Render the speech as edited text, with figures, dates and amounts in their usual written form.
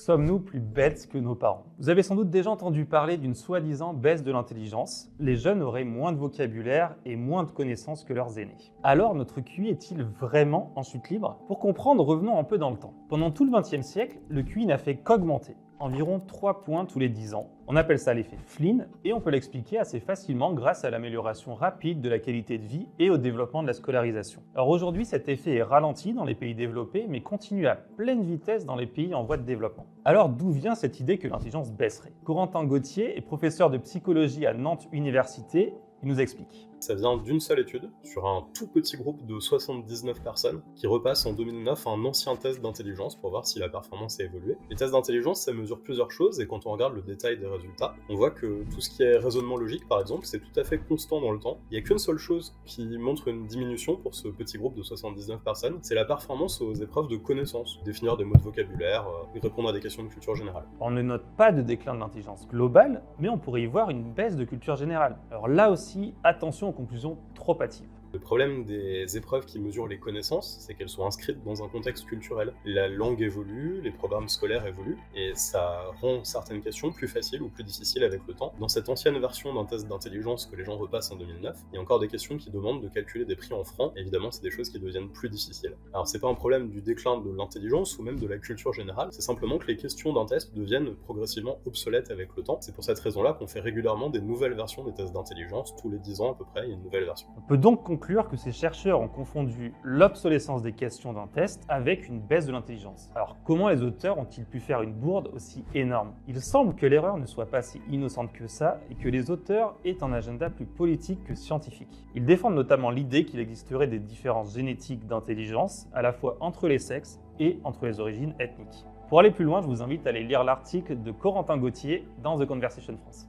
Sommes-nous plus bêtes que nos parents? Vous avez sans doute déjà entendu parler d'une soi-disant baisse de l'intelligence. Les jeunes auraient moins de vocabulaire et moins de connaissances que leurs aînés. Alors notre QI est-il vraiment en chute libre? Pour comprendre, revenons un peu dans le temps. Pendant tout le XXe siècle, le QI n'a fait qu'augmenter. Environ 3 points tous les 10 ans. On appelle ça l'effet Flynn et on peut l'expliquer assez facilement grâce à l'amélioration rapide de la qualité de vie et au développement de la scolarisation. Alors aujourd'hui, cet effet est ralenti dans les pays développés mais continue à pleine vitesse dans les pays en voie de développement. Alors d'où vient cette idée que l'intelligence baisserait? Corentin Gauthier est professeur de psychologie à Nantes Université. Il nous explique. Ça vient d'une seule étude, sur un tout petit groupe de 79 personnes, qui repasse en 2009 un ancien test d'intelligence pour voir si la performance a évolué. Les tests d'intelligence, ça mesure plusieurs choses, et quand on regarde le détail des résultats, on voit que tout ce qui est raisonnement logique, par exemple, c'est tout à fait constant dans le temps. Il n'y a qu'une seule chose qui montre une diminution pour ce petit groupe de 79 personnes, c'est la performance aux épreuves de connaissances, définir des mots de vocabulaire, répondre à des questions de culture générale. On ne note pas de déclin de l'intelligence globale, mais on pourrait y voir une baisse de culture générale. Alors là aussi, attention aux conclusions trop hâtives. Le problème des épreuves qui mesurent les connaissances, c'est qu'elles sont inscrites dans un contexte culturel. La langue évolue, les programmes scolaires évoluent, et ça rend certaines questions plus faciles ou plus difficiles avec le temps. Dans cette ancienne version d'un test d'intelligence que les gens repassent en 2009, il y a encore des questions qui demandent de calculer des prix en francs. Évidemment, c'est des choses qui deviennent plus difficiles. Alors, c'est pas un problème du déclin de l'intelligence ou même de la culture générale, c'est simplement que les questions d'un test deviennent progressivement obsolètes avec le temps. C'est pour cette raison-là qu'on fait régulièrement des nouvelles versions des tests d'intelligence. Tous les 10 ans à peu près, il y a une nouvelle version. On peut donc conclure que ces chercheurs ont confondu l'obsolescence des questions d'un test avec une baisse de l'intelligence. Alors comment les auteurs ont-ils pu faire une bourde aussi énorme? Il semble que l'erreur ne soit pas si innocente que ça et que les auteurs aient un agenda plus politique que scientifique. Ils défendent notamment l'idée qu'il existerait des différences génétiques d'intelligence, à la fois entre les sexes et entre les origines ethniques. Pour aller plus loin, je vous invite à aller lire l'article de Corentin Gauthier dans The Conversation France.